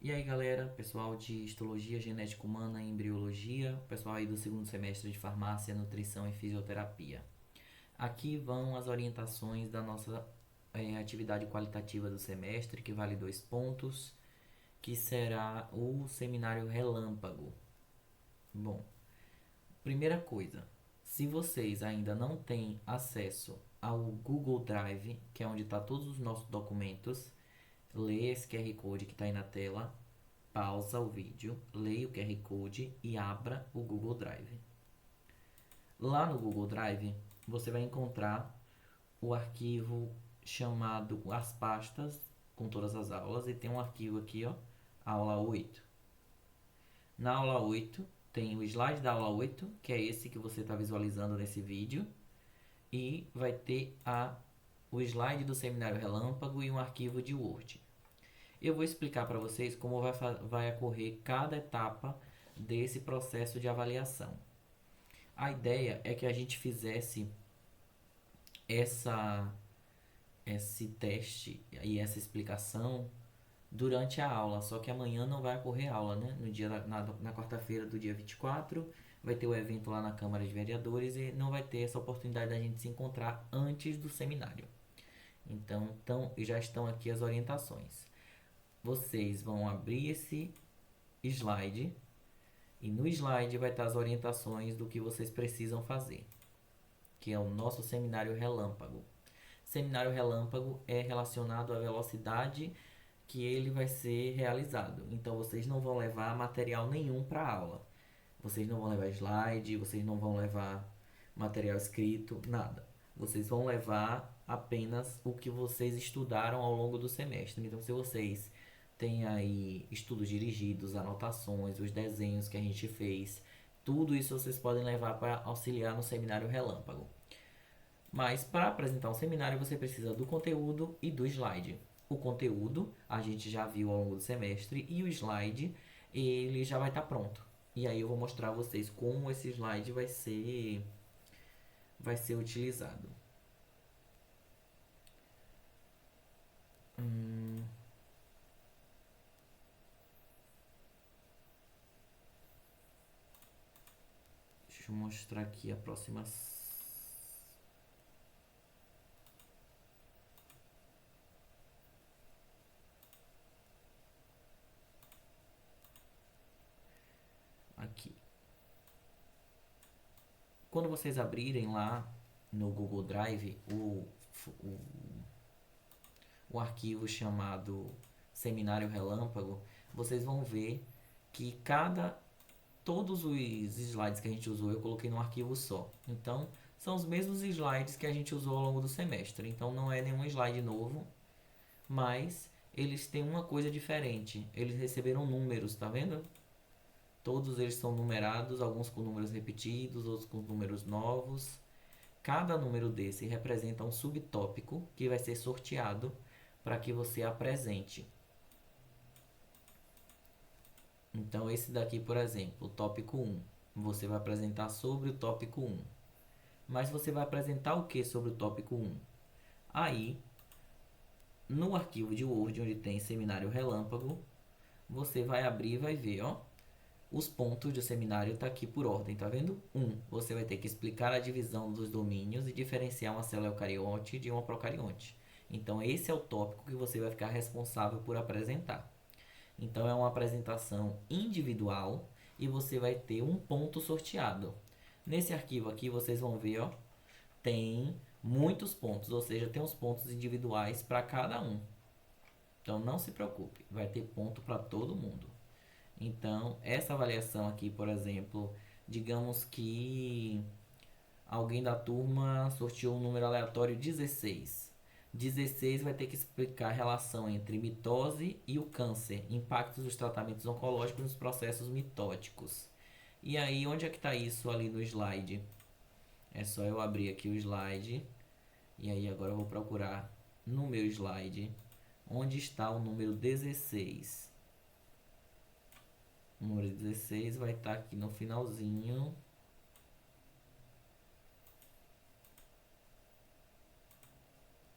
E aí galera, pessoal de Histologia, Genética Humana e Embriologia, pessoal aí do segundo semestre de Farmácia, Nutrição e Fisioterapia. Aqui vão as orientações da nossa atividade qualitativa do semestre, que vale 2 pontos, que será o seminário relâmpago. Bom, primeira coisa, se vocês ainda não têm acesso ao Google Drive, que é onde está todos os nossos documentos, lê esse QR Code que está aí na tela, pausa o vídeo, leia o QR Code e abra o Google Drive. Lá no Google Drive, você vai encontrar o arquivo chamado as pastas com todas as aulas e tem um arquivo aqui, ó, aula 8. Na aula 8 tem o slide da aula 8, que é esse que você está visualizando nesse vídeo, e vai ter o slide do seminário relâmpago e um arquivo de Word. Eu vou explicar para vocês como vai ocorrer cada etapa desse processo de avaliação. A ideia é que a gente fizesse essa, esse teste e essa explicação durante a aula, só que amanhã não vai ocorrer aula, né? No dia, na quarta-feira do dia 24, vai ter o evento lá na Câmara de Vereadores e não vai ter essa oportunidade da gente se encontrar antes do seminário. Então já estão aqui as orientações. Vocês vão abrir esse slide e no slide vai estar as orientações do que vocês precisam fazer, que é o nosso seminário relâmpago. Seminário relâmpago é relacionado à velocidade que ele vai ser realizado. Então vocês não vão levar material nenhum para a aula. Vocês não vão levar slide, vocês não vão levar material escrito, nada. Vocês vão levar apenas o que vocês estudaram ao longo do semestre. Então, se vocês têm aí estudos dirigidos, anotações, os desenhos que a gente fez, tudo isso vocês podem levar para auxiliar no seminário relâmpago. Mas para apresentar um seminário você precisa do conteúdo e do slide. O conteúdo a gente já viu ao longo do semestre e o slide ele já vai estar pronto. E aí eu vou mostrar a vocês como esse slide vai ser utilizado. Deixa eu mostrar aqui a próxima. Aqui. Quando vocês abrirem lá no Google Drive o arquivo chamado Seminário Relâmpago, vocês vão ver que todos os slides que a gente usou eu coloquei num arquivo só. Então, são os mesmos slides que a gente usou ao longo do semestre. Então, não é nenhum slide novo, mas eles têm uma coisa diferente. Eles receberam números, tá vendo? Todos eles são numerados, alguns com números repetidos, outros com números novos. Cada número desse representa um subtópico que vai ser sorteado para que você apresente. Então, esse daqui, por exemplo, o tópico 1, você vai apresentar sobre o tópico 1. Mas você vai apresentar o que sobre o tópico 1? Aí, no arquivo de Word, onde tem seminário relâmpago, você vai abrir e vai ver, ó, os pontos do seminário tá aqui por ordem, tá vendo? 1. Você vai ter que explicar a divisão dos domínios e diferenciar uma célula eucarionte de uma procarionte. Então, esse é o tópico que você vai ficar responsável por apresentar. Então, é uma apresentação individual e você vai ter um ponto sorteado. Nesse arquivo aqui, vocês vão ver, ó, tem muitos pontos, ou seja, tem os pontos individuais para cada um. Então, não se preocupe, vai ter ponto para todo mundo. Então, essa avaliação aqui, por exemplo, digamos que alguém da turma sorteou um número aleatório 16. 16 vai ter que explicar a relação entre mitose e o câncer, impactos dos tratamentos oncológicos nos processos mitóticos. E aí, onde é que está isso ali no slide? É só eu abrir aqui o slide. E aí, agora eu vou procurar no meu slide onde está o número 16. O número 16 vai estar aqui no finalzinho.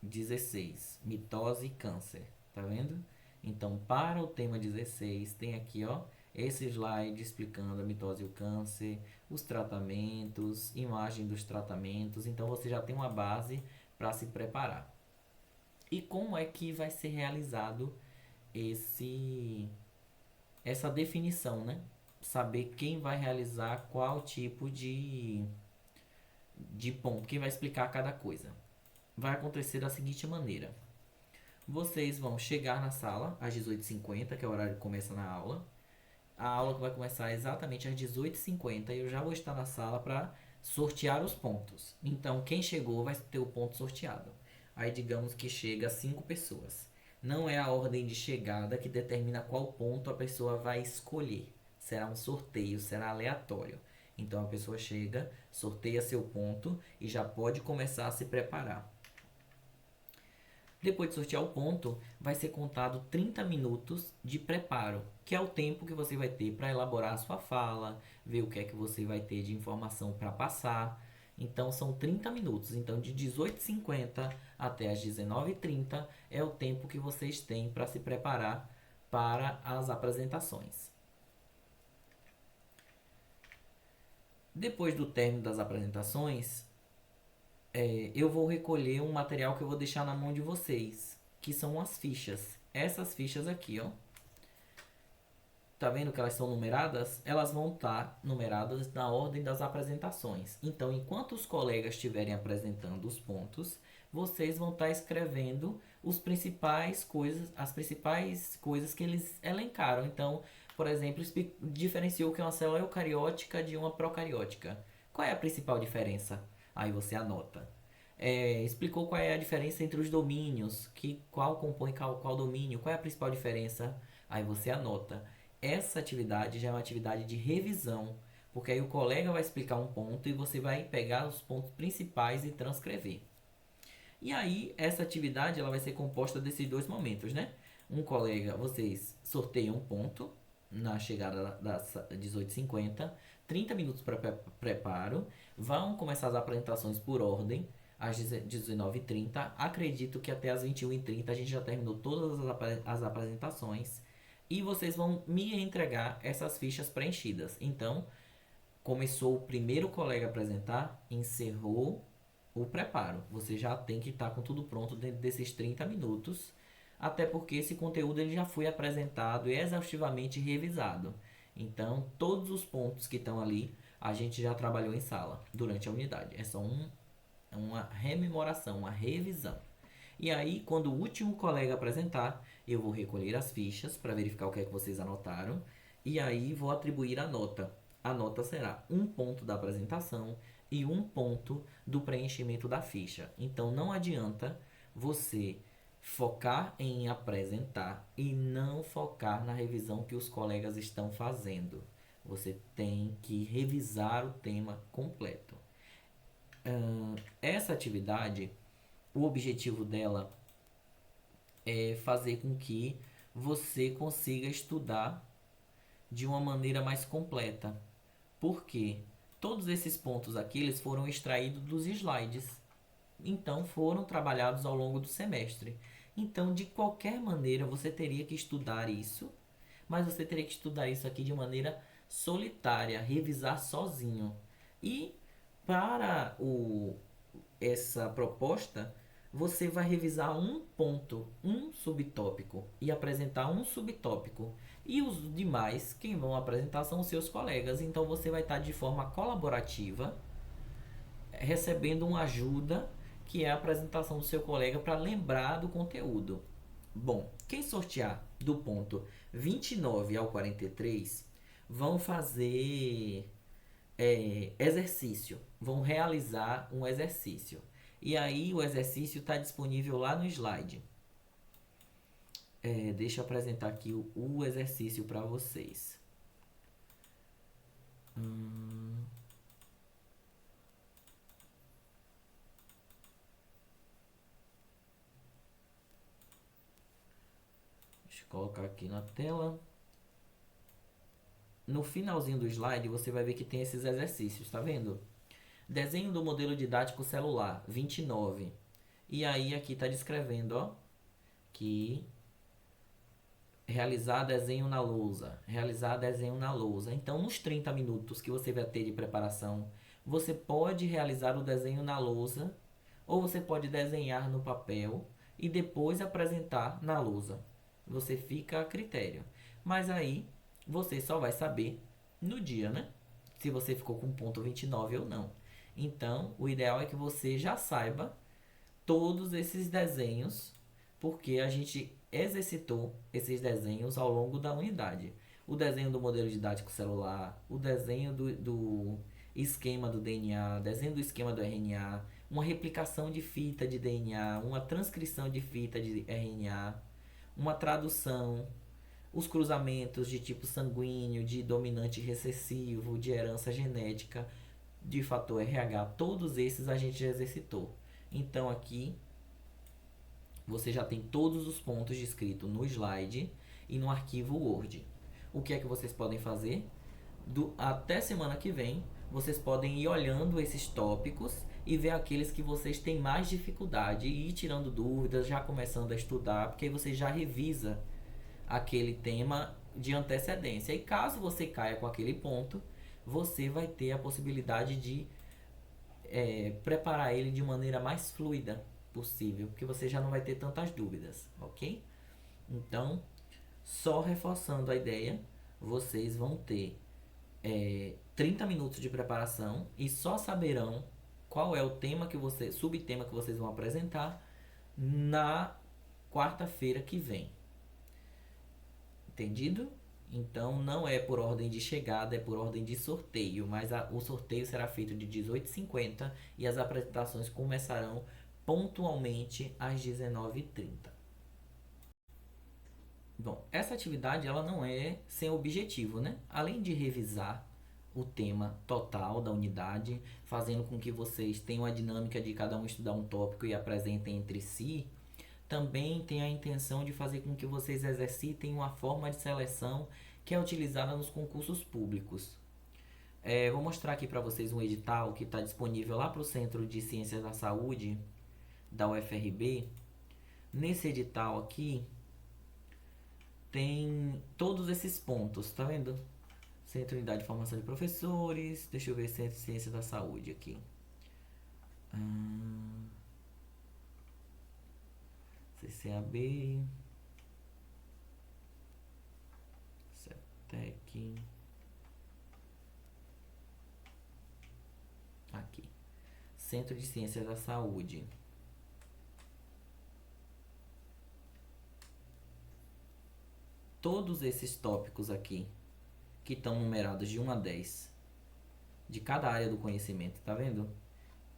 16, mitose e câncer, tá vendo? Então, para o tema 16, tem aqui, ó, esse slide explicando a mitose e o câncer, os tratamentos, imagem dos tratamentos. Então, você já tem uma base para se preparar. E como é que vai ser realizado essa definição, né? Saber quem vai realizar qual tipo de ponto, quem vai explicar cada coisa. Vai acontecer da seguinte maneira: vocês vão chegar na sala às 18h50, que é o horário que começa na aula. A aula vai começar exatamente às 18h50 e eu já vou estar na sala para sortear os pontos. Então, quem chegou vai ter o ponto sorteado. Aí, digamos que chega 5 pessoas. Não é a ordem de chegada que determina qual ponto a pessoa vai escolher. Será um sorteio, será aleatório. Então, a pessoa chega, sorteia seu ponto e já pode começar a se preparar. Depois de sortear o ponto, vai ser contado 30 minutos de preparo, que é o tempo que você vai ter para elaborar a sua fala, ver o que é que você vai ter de informação para passar. Então são 30 minutos. Então de 18h50 até as 19h30 é o tempo que vocês têm para se preparar para as apresentações. Depois do término das apresentações, eu vou recolher um material que eu vou deixar na mão de vocês, que são as fichas. Essas fichas aqui, ó. Tá vendo que elas são numeradas? Elas vão estar numeradas na ordem das apresentações. Então, enquanto os colegas estiverem apresentando os pontos, vocês vão estar escrevendo as principais coisas que eles elencaram. Então, por exemplo, diferenciou que uma célula eucariótica de uma procariótica. Qual é a principal diferença? Aí você anota. Explicou qual é a diferença entre os domínios, qual compõe qual domínio, qual é a principal diferença? Aí você anota. Essa atividade já é uma atividade de revisão, porque aí o colega vai explicar um ponto e você vai pegar os pontos principais e transcrever. E aí, essa atividade ela vai ser composta desses dois momentos, né? Vocês sorteiam um ponto na chegada das 18h50, 30 minutos para preparo, vão começar as apresentações por ordem, às 19h30. Acredito que até às 21h30 a gente já terminou todas as apresentações. E vocês vão me entregar essas fichas preenchidas. Então, começou o primeiro colega a apresentar, encerrou o preparo. Você já tem que estar com tudo pronto dentro desses 30 minutos, até porque esse conteúdo ele já foi apresentado e exaustivamente revisado. Então, todos os pontos que estão ali, a gente já trabalhou em sala durante a unidade. É só uma rememoração, uma revisão. E aí, quando o último colega apresentar, eu vou recolher as fichas para verificar o que é que vocês anotaram. E aí, vou atribuir a nota. A nota será um ponto da apresentação e um ponto do preenchimento da ficha. Então, não adianta você focar em apresentar e não focar na revisão que os colegas estão fazendo. Você tem que revisar o tema completo. Essa atividade, o objetivo dela é fazer com que você consiga estudar de uma maneira mais completa. Porque todos esses pontos aqui eles foram extraídos dos slides. Então foram trabalhados ao longo do semestre. Então, de qualquer maneira, você teria que estudar isso, mas você teria que estudar isso aqui de maneira solitária, revisar sozinho. E para essa proposta, você vai revisar um ponto, um subtópico e apresentar um subtópico. E os demais, quem vão apresentar são os seus colegas. Então você vai estar de forma colaborativa, recebendo uma ajuda, que é a apresentação do seu colega para lembrar do conteúdo. Bom, quem sortear do ponto 29 ao 43 vão fazer exercício, vão realizar um exercício. E aí o exercício está disponível lá no slide. Deixa eu apresentar aqui o exercício para vocês. Deixa eu colocar aqui na tela. No finalzinho do slide você vai ver que tem esses exercícios, tá vendo? Desenho do modelo didático celular, 29. E aí aqui está descrevendo, ó, que realizar desenho na lousa, realizar desenho na lousa. Então, nos 30 minutos que você vai ter de preparação, você pode realizar o desenho na lousa ou você pode desenhar no papel e depois apresentar na lousa. Você fica a critério. Mas aí você só vai saber no dia, né? Se você ficou com ponto 29 ou não. Então, o ideal é que você já saiba todos esses desenhos, porque a gente exercitou esses desenhos ao longo da unidade. O desenho do modelo didático celular, o desenho do esquema do DNA, desenho do esquema do RNA, uma replicação de fita de DNA, uma transcrição de fita de RNA, uma tradução, os cruzamentos de tipo sanguíneo, de dominante recessivo, de herança genética, de fator RH, todos esses a gente já exercitou. Então aqui você já tem todos os pontos descritos no slide e no arquivo Word. O que é que vocês podem fazer? Até semana que vem, vocês podem ir olhando esses tópicos e ver aqueles que vocês têm mais dificuldade e ir tirando dúvidas, já começando a estudar, porque aí você já revisa aquele tema de antecedência. E caso você caia com aquele ponto, você vai ter a possibilidade de preparar ele de maneira mais fluida possível, porque você já não vai ter tantas dúvidas, ok? Então, só reforçando a ideia, vocês vão ter 30 minutos de preparação e só saberão qual é o tema que você, subtema que vocês vão apresentar na quarta-feira que vem. Entendido? Então não é por ordem de chegada, é por ordem de sorteio, mas o sorteio será feito de 18h50 e as apresentações começarão pontualmente às 19h30. Bom, essa atividade ela não é sem objetivo, né? Além de revisar o tema total da unidade, fazendo com que vocês tenham a dinâmica de cada um estudar um tópico e apresentem entre si, também tem a intenção de fazer com que vocês exercitem uma forma de seleção que é utilizada nos concursos públicos. Vou mostrar aqui para vocês um edital que está disponível lá para o Centro de Ciências da Saúde da UFRB. Nesse edital aqui tem todos esses pontos, tá vendo? Centro de Unidade de Formação de Professores, deixa eu ver Centro de Ciências da Saúde aqui. CCAB, CETEC, aqui, Centro de Ciências da Saúde. Todos esses tópicos aqui, que estão numerados de 1 a 10, de cada área do conhecimento, tá vendo?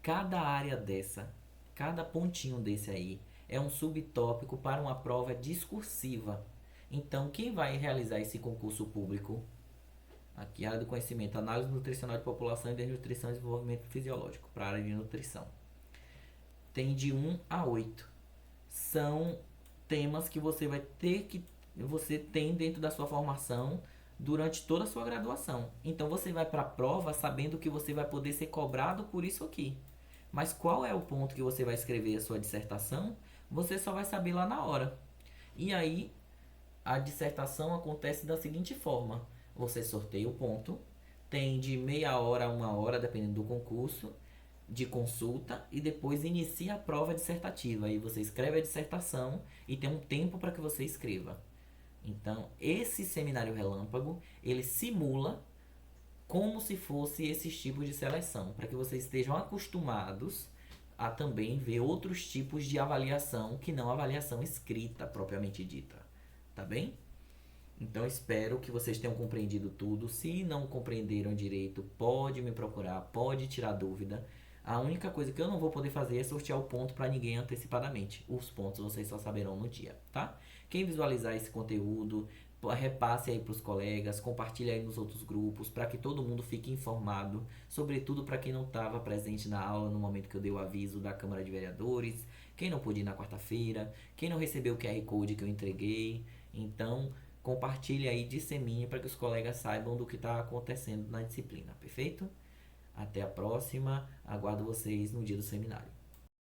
Cada área dessa, cada pontinho desse aí, é um subtópico para uma prova discursiva. Então, quem vai realizar esse concurso público? Aqui, área do conhecimento, análise nutricional de população e desnutrição e desenvolvimento fisiológico, para a área de nutrição. Tem de 1 a 8. São temas que você vai ter que... você tem dentro da sua formação durante toda a sua graduação. Então, você vai para a prova sabendo que você vai poder ser cobrado por isso aqui. Mas qual é o ponto que você vai escrever a sua dissertação? Você só vai saber lá na hora. E aí, a dissertação acontece da seguinte forma. Você sorteia o ponto, tem de meia hora a 1 hora, dependendo do concurso, de consulta, e depois inicia a prova dissertativa. Aí você escreve a dissertação e tem um tempo para que você escreva. Então, esse seminário relâmpago, ele simula como se fosse esses tipos de seleção, para que vocês estejam acostumados a também ver outros tipos de avaliação que não a avaliação escrita propriamente dita, tá bem? Então espero que vocês tenham compreendido tudo. Se não compreenderam direito, pode me procurar, pode tirar dúvida. A única coisa que eu não vou poder fazer é sortear o ponto para ninguém antecipadamente. Os pontos vocês só saberão no dia, tá? Quem visualizar esse conteúdo, repasse aí para os colegas, compartilhe aí nos outros grupos, para que todo mundo fique informado, sobretudo para quem não estava presente na aula no momento que eu dei o aviso da Câmara de Vereadores, quem não pôde ir na quarta-feira, quem não recebeu o QR Code que eu entreguei. Então, compartilhe aí, dissemine para que os colegas saibam do que está acontecendo na disciplina, perfeito? Até a próxima, aguardo vocês no dia do seminário.